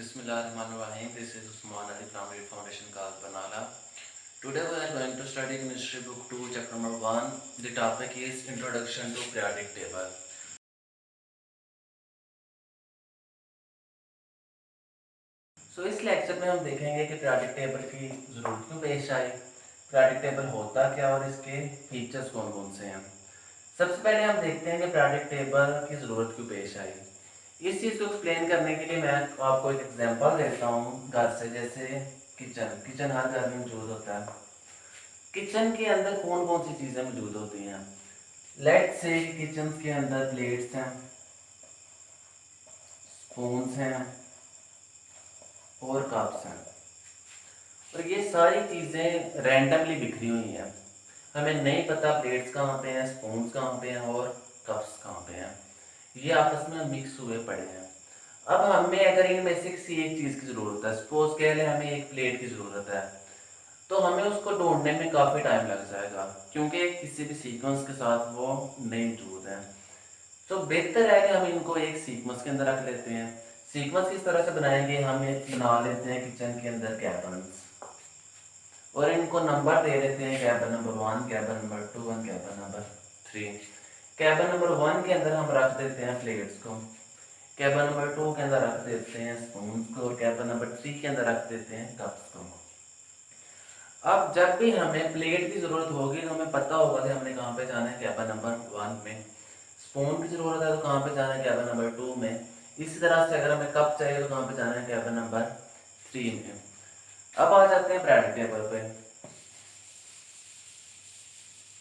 Bismillahirrahmanirrahim. This is Usman Ali from Reed Foundation College, Banala. Today we are going to study Chemistry Book 2, Chapter number 1. The topic is Introduction to Periodic Table. इस lecture में हम देखेंगे कि periodic table की जरूरत क्यों पेश आई, periodic table होता क्या और इसके फीचर्स कौन कौन से हैं। सबसे पहले हम देखते हैं कि periodic table की जरूरत क्यों पेश आई। इस चीज़ को एक्सप्लेन करने के लिए मैं आपको एक एग्जांपल देता हूँ घर से। जैसे किचन हर घर में मौजूद होता है। किचन के अंदर कौन कौन सी चीज़ें मौजूद होती हैं। लेट्स से किचन के अंदर प्लेट्स हैं, स्पून्स हैं और कप्स हैं, और ये सारी चीज़ें रैंडमली बिखरी हुई हैं। हमें नहीं पता प्लेट्स कहाँ पे हैं, स्पून्स कहाँ पे हैं और कप्स कहाँ पे हैं। ये आपस में मिक्स हुए पड़े हैं। अब हमें अगर इनमें से किसी एक चीज़ की ज़रूरत है, सपोज कह लें हमें एक प्लेट की ज़रूरत है, तो हमें उसको ढूंढने में काफ़ी टाइम लग जाएगा क्योंकि किसी भी सीक्वेंस के साथ वो नहीं मौजूद है। तो बेहतर है कि हम इनको एक सीक्वेंस के अंदर रख लेते हैं। सीक्वेंस किस तरह से बनाएंगे, हम बना लेते हैं किचन के अंदर कैबिन्स और इनको नंबर दे देते हैं, कैबिन नंबर 1, कैबिन नंबर 2 और कैबिन नंबर 3। कैबिन नंबर 1 के अंदर हम रख देते हैं प्लेट्स को, कैबिन नंबर 2 के अंदर रख देते हैं स्पून को और कैबिन नंबर 3 के अंदर रख देते हैं कप्स को। अब जब भी हमें प्लेट की ज़रूरत होगी तो हमें पता होगा कि हमने कहाँ पे जाना है, कैबिन नंबर 1 में। स्पून की ज़रूरत है तो कहाँ पे जाना है, कैबिन नंबर 2 में। इसी तरह से अगर हमें कप चाहिए तो कहाँ पे जाना है, कैबिन नंबर 3 में। अब आ जाते हैं पीरियोडिक टेबल पे।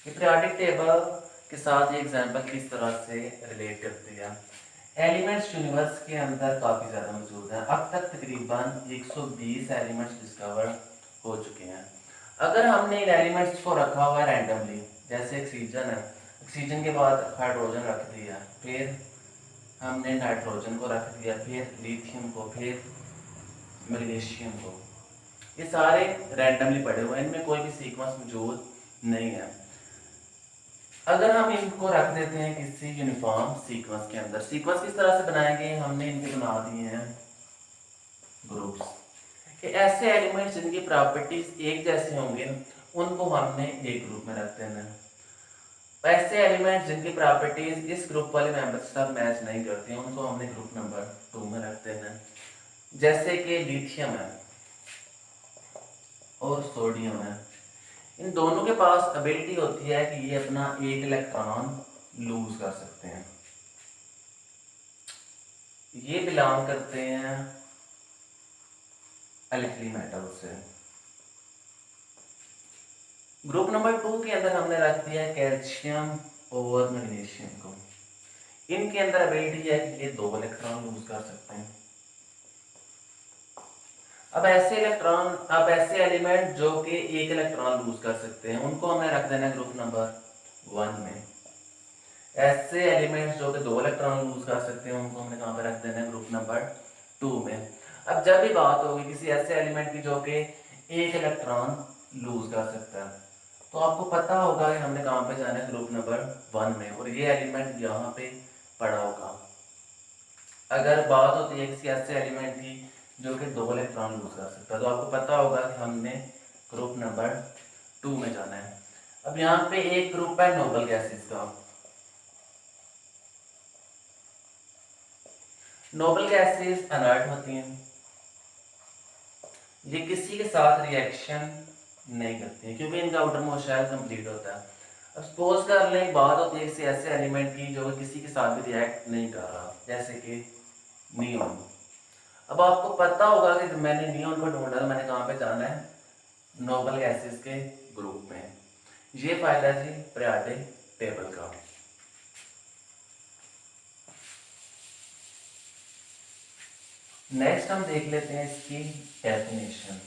पीरियोडिक टेबल के साथ ये एग्जाम्पल किस तरह से रिलेट करती है। एलिमेंट्स यूनिवर्स के अंदर काफ़ी ज़्यादा मौजूद है। अब तक तकरीबन 120 एलिमेंट्स डिस्कवर हो चुके हैं। अगर हमने इन एलिमेंट्स को रखा हुआ है रैंडमली, जैसे ऑक्सीजन है, ऑक्सीजन के बाद हाइड्रोजन रख दिया, फिर हमने नाइट्रोजन को रख दिया, फिर लिथियम को, फिर मैग्नीशियम को, ये सारे रैंडमली पड़े हुए हैं, इनमें कोई भी सीक्वेंस मौजूद नहीं है। अगर हम इनको रख देते हैं किसी यूनिफॉर्म सीक्वेंस के अंदर, सीक्वेंस किस तरह से बनाएंगे, हमने इनके बना दिए हैं ग्रुप्स कि ऐसे एलिमेंट्स जिनकी प्रॉपर्टीज एक जैसे होंगे उनको हमने एक ग्रुप में रख देना है। ऐसे एलिमेंट्स जिनकी प्रॉपर्टीज इस ग्रुप वाले मेंबर के साथ मैच नहीं करती उनको हमने ग्रुप नंबर 2 में रख देना है। जैसे कि लिथियम है और सोडियम है, इन दोनों के पास एबिलिटी होती है कि ये अपना एक इलेक्ट्रॉन लूज कर सकते हैं। ये बिलोंग करते हैं एल्कली मेटल से। ग्रुप नंबर 2 के अंदर हमने रख दिया है कैल्शियम और मैग्नीशियम को। इनके अंदर एबिलिटी है कि ये 2 इलेक्ट्रॉन लूज कर सकते हैं। अब ऐसे एलिमेंट जो कि एक इलेक्ट्रॉन लूज कर सकते हैं उनको हमें रख देना है ग्रुप नंबर 1 में। ऐसे एलिमेंट्स जो कि 2 इलेक्ट्रॉन लूज कर सकते हैं उनको हमने कहाँ पे रख देना है, ग्रुप नंबर 2 में। अब जब भी बात होगी किसी ऐसे एलिमेंट की जो कि एक इलेक्ट्रॉन लूज कर सकता है तो आपको पता होगा कि हमने कहाँ पे जाना है, ग्रुप नंबर 1 में, और ये एलिमेंट यहाँ पे पड़ा होगा। अगर बात होती है किसी ऐसे एलिमेंट की जो कि 2 इलेक्ट्रॉन लूज कर सकता है तो आपको पता होगा कि हमने ग्रुप नंबर 2 में जाना है। अब यहाँ पे एक ग्रुप है नोबल गैसेस का। नोबल गैसेस अनर्ट होती हैं, ये किसी के साथ रिएक्शन नहीं करती हैं क्योंकि इनका आउटर मोस्ट शेल कंप्लीट होता है। अब सपोज कर लें बात होती है किसी ऐसे एलिमेंट की जो किसी के साथ भी रिएक्ट नहीं कर रहा, जैसे कि नियॉन। अब आपको पता होगा कि मैंने नियॉन को ढूंढा तो मैंने कहाँ पे जाना है, नोबल गैसेस के ग्रुप में। ये फायदा जी पीरियोडिक टेबल का। नेक्स्ट हम देख लेते हैं इसकी डेफिनेशन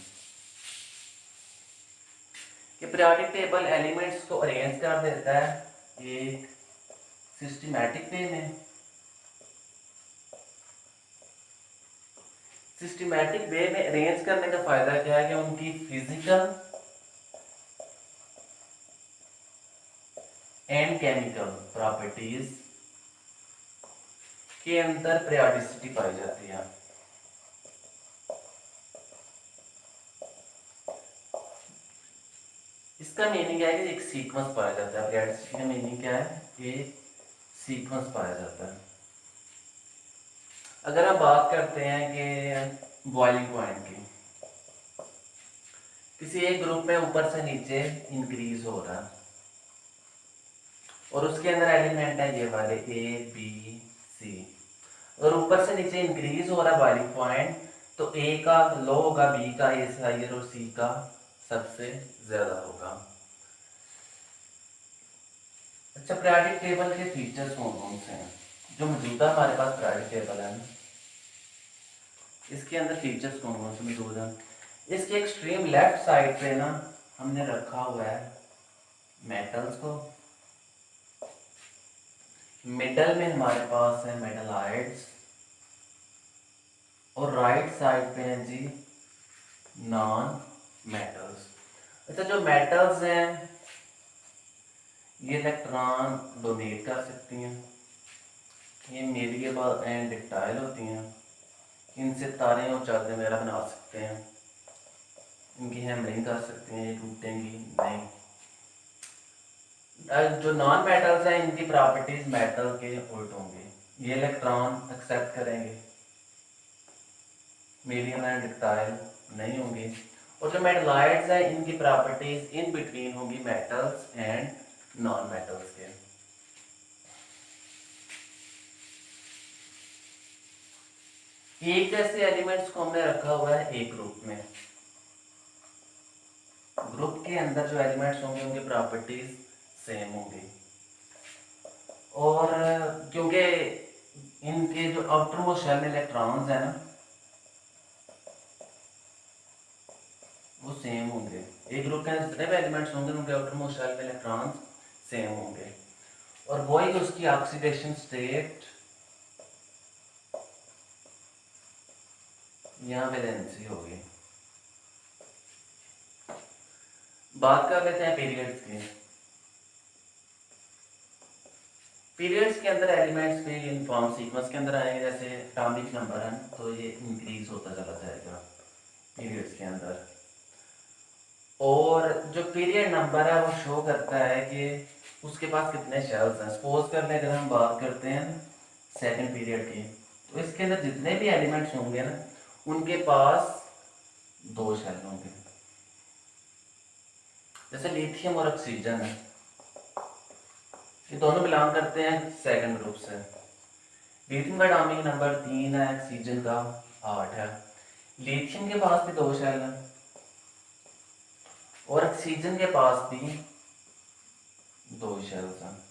कि पीरियोडिक टेबल एलिमेंट्स को अरेंज कर देता है एक सिस्टमैटिक वे में। सिस्टमैटिक वे में अरेंज करने का फायदा क्या है कि उनकी फिजिकल एंड केमिकल प्रॉपर्टीज के अंदर पीरियोडिसिटी पाई जाती है। इसका मीनिंग है कि एक सीक्वेंस पाया जाता है। अपलियाडिसिटी का मीनिंग क्या है? एक सीक्वेंस पाया जाता है। अगर हम बात करते हैं कि बॉइलिंग पॉइंट की, किसी एक ग्रुप में ऊपर से नीचे इंक्रीज हो रहा है और उसके अंदर एलिमेंट है ये वाले ए बी सी, और ऊपर से नीचे इंक्रीज हो रहा है बॉइलिंग पॉइंट, तो ए का लो होगा, बी का ए से हायर और सी का सबसे ज्यादा होगा। अच्छा, पीरियोडिक टेबल के फीचर्स कौन कौन से हैं जो मौजूदा हमारे पास पीरियोडिक टेबल है ना, इसके अंदर फीचर्स कौन कौन से मौजूद हैं? इसके एक्सट्रीम लेफ्ट साइड पे ना हमने रखा हुआ है मेटल्स को, मिडल में हमारे पास है मेटलाइड्स, और राइट साइड पे है जी नॉन मेटल्स। अच्छा, जो मेटल्स हैं ये इलेक्ट्रॉन डोनेट कर सकती हैं, ये मेलिएबल एंड डक्टाइल होती हैं, इनसे तारे और चादरें वगैरह बना सकते हैं, इनकी हैमरिंग कर सकते हैं, ये टूटेंगी नहीं। जो नॉन मेटल्स हैं इनकी प्रॉपर्टीज मेटल के उल्ट होंगी, ये इलेक्ट्रॉन एक्सेप्ट करेंगे, मीडियम एंड डक्टाइल नहीं होंगी। और जो मेटलाइड्स हैं इनकी प्रॉपर्टीज इन बिटवीन होंगी मेटल्स एंड नॉन मेटल्स के। एक जैसे एलिमेंट्स को हमने रखा हुआ है एक ग्रुप में, ग्रुप के अंदर जो एलिमेंट्स होंगे उनकी प्रॉपर्टीज सेम होंगी, और क्योंकि इनके जो आउटर मोस्ट शेल में इलेक्ट्रॉन्स हैं ना वो सेम होंगे, एक ग्रुप के अंदर जितने भी एलिमेंट्स होंगे उनके आउटर मोस्ट शेल में इलेक्ट्रॉन्स सेम होंगे, और वही उसकी ऑक्सीडेशन स्टेट यहाँ वैलेंसी होगी। बात कर लेते हैं पीरियड्स की। पीरियड्स के अंदर एलिमेंट्स भी यूनिफॉर्म सीक्वेंस के अंदर आएंगे, जैसे एटॉमिक नंबर है तो ये इंक्रीज होता चला जाएगा पीरियड्स के अंदर, और जो पीरियड नंबर है वो शो करता है कि उसके पास कितने शेल्स हैं। सपोज कर लें अगर हम बात करते हैं सेकंड पीरियड की, तो इसके अंदर जितने भी एलिमेंट्स होंगे ना उनके पास 2 शेल होंगे। जैसे लिथियम और ऑक्सीजन है, ये दोनों बिलोंग करते हैं सेकंड ग्रुप से। लिथियम का एटॉमिक नंबर 3 है, ऑक्सीजन का 8 है। लिथियम के पास भी 2 शेल है और ऑक्सीजन के पास भी 2 शेल्स हैं।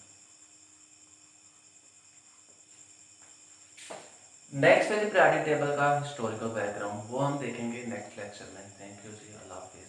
नेक्स्ट है पीरियोडिक टेबल का हिस्टोरिकल बैकग्राउंड, वो हम देखेंगे नेक्स्ट लेक्चर में। थैंक यू जी, अल्लाह हाफिज़।